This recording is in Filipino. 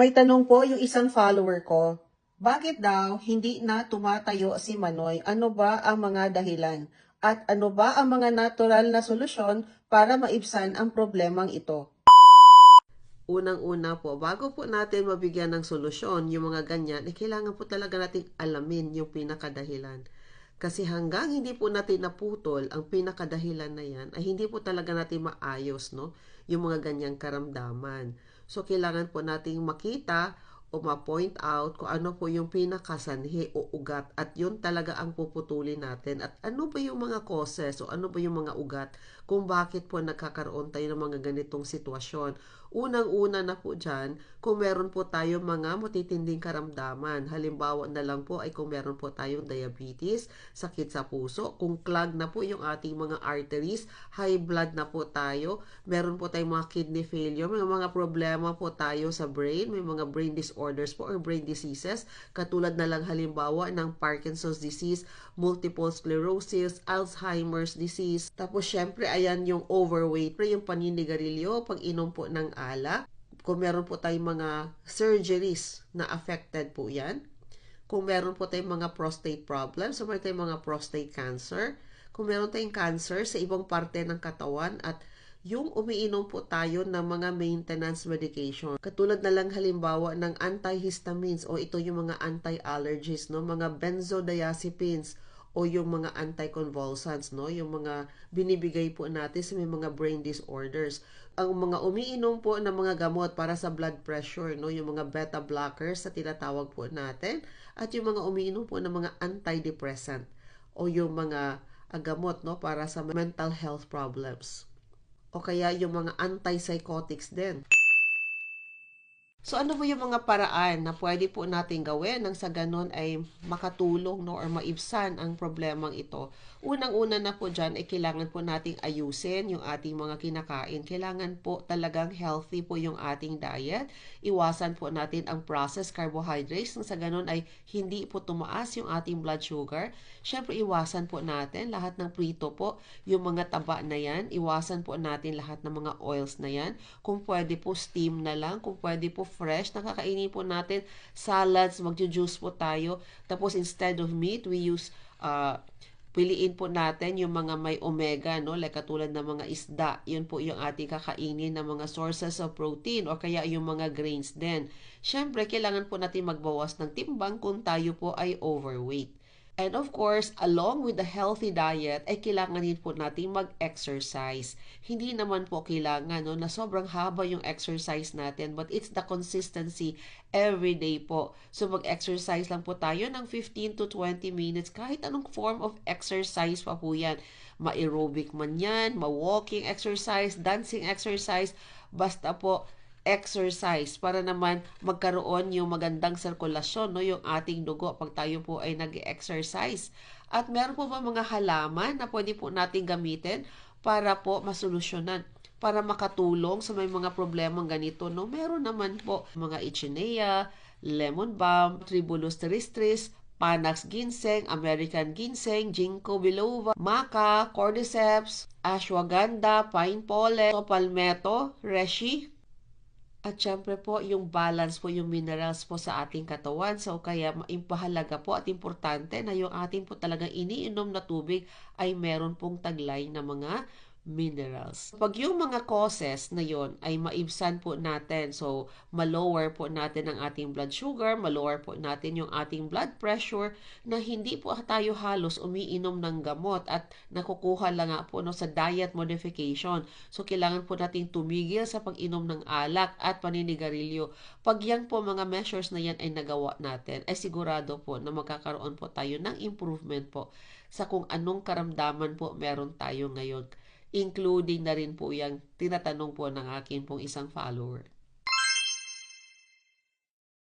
May tanong po yung isang follower ko, bakit daw hindi na tumatayo si Manoy? Ano ba ang mga dahilan? At ano ba ang mga natural na solusyon para maibsan ang problemang ito? Unang-una po, bago po natin mabigyan ng solusyon yung mga ganyan, kailangan po talaga nating alamin yung pinakadahilan. Kasi hanggang hindi po natin naputol ang pinakadahilan na yan, ay hindi po talaga natin maayos, no? Yung mga ganyang karamdaman. So, kailangan po nating makita o ma-point out kung ano po yung pinakasanhi o ugat at yun talaga ang puputulin natin at ano ba yung mga causes o ano ba yung mga ugat kung bakit po nagkakaroon tayo ng mga ganitong sitwasyon. Unang-una na po dyan, kung meron po tayo mga matitinding karamdaman. Halimbawa na lang po ay kung meron po tayong diabetes, sakit sa puso, kung clog na po yung ating mga arteries, high blood na po tayo, meron po tayong mga kidney failure, may mga problema po tayo sa brain, may mga brain disorders po or brain diseases, katulad na lang halimbawa ng Parkinson's disease, multiple sclerosis, Alzheimer's disease. Tapos syempre ayan yung overweight, yung paninigarilyo, pag-inom po ng alak. Kung meron po tayong mga surgeries na affected po yan. Kung meron po tayong mga prostate problems, so meron tayong mga prostate cancer. Kung meron tayong cancer sa ibang parte ng katawan at yung umiinom po tayo ng mga maintenance medication. Katulad na lang halimbawa ng antihistamines o ito yung mga anti-allergies, no? Mga benzodiazepines o yung mga anticonvulsants, no? Yung mga binibigay po natin sa may mga brain disorders. Ang mga umiinom po ng mga gamot para sa blood pressure, no? Yung mga beta blockers sa tinatawag po natin at yung mga umiinom po ng mga antidepressant o yung mga gamot, no? Para sa mental health problems. O kaya yung mga antipsychotics din. So ano po yung mga paraan na pwede po natin gawin nang sa ganun ay makatulong, no, or maibsan ang problemang ito? Unang-una na po dyan ay kailangan po nating ayusin yung ating mga kinakain. Kailangan po talagang healthy po yung ating diet. Iwasan po natin ang processed carbohydrates nang sa ganun ay hindi po tumaas yung ating blood sugar. Siyempre iwasan po natin lahat ng prito po, yung mga taba na yan. Iwasan po natin lahat ng mga oils na yan. Kung pwede po steam na lang, kung pwede po fresh, nakakainin po natin salads, magju-juice po tayo. Tapos instead of meat, we use piliin po natin yung mga may omega, no? Like katulad ng mga isda. Yun po yung ating kakainin ng mga sources of protein o kaya yung mga grains din. Siyempre, kailangan po natin magbawas ng timbang kung tayo po ay overweight. And of course, along with the healthy diet, ay kailangan din po natin mag-exercise. Hindi naman po kailangan, no, na sobrang haba yung exercise natin, but it's the consistency every day po. So mag-exercise lang po tayo ng 15 to 20 minutes, kahit anong form of exercise pa po yan. Ma-aerobic man yan, ma-walking exercise, dancing exercise, basta po exercise para naman magkaroon yung magandang sirkulasyon, no, yung ating dugo pag tayo po ay nag-exercise. At meron po ba mga halaman na pwede po natin gamitin para po masolusyonan, para makatulong sa may mga problemang ganito, no? Meron naman po mga echinacea, lemon balm, tribulus terrestris, Panax ginseng, American ginseng, ginkgo biloba, maca, cordyceps, ashwagandha, pine pollen, palmetto, reishi. At syempre po, yung balance po, yung minerals po sa ating katawan. So, kaya impahalaga po at importante na yung ating po talagang iniinom na tubig ay meron pong taglay na mga minerals. Pag yung mga causes na yon ay maibsan po natin, so malower po natin ang ating blood sugar, malower po natin yung ating blood pressure, na hindi po tayo halos umiinom ng gamot at nakukuha lang nga po, no, sa diet modification. So kailangan po natin tumigil sa pag-inom ng alak at paninigarilyo. Pag yan po mga measures na yan ay nagawa natin, ay sigurado po na magkakaroon po tayo ng improvement po sa kung anong karamdaman po meron tayo ngayon, including na rin po yung tinatanong po ng akin pong isang follower.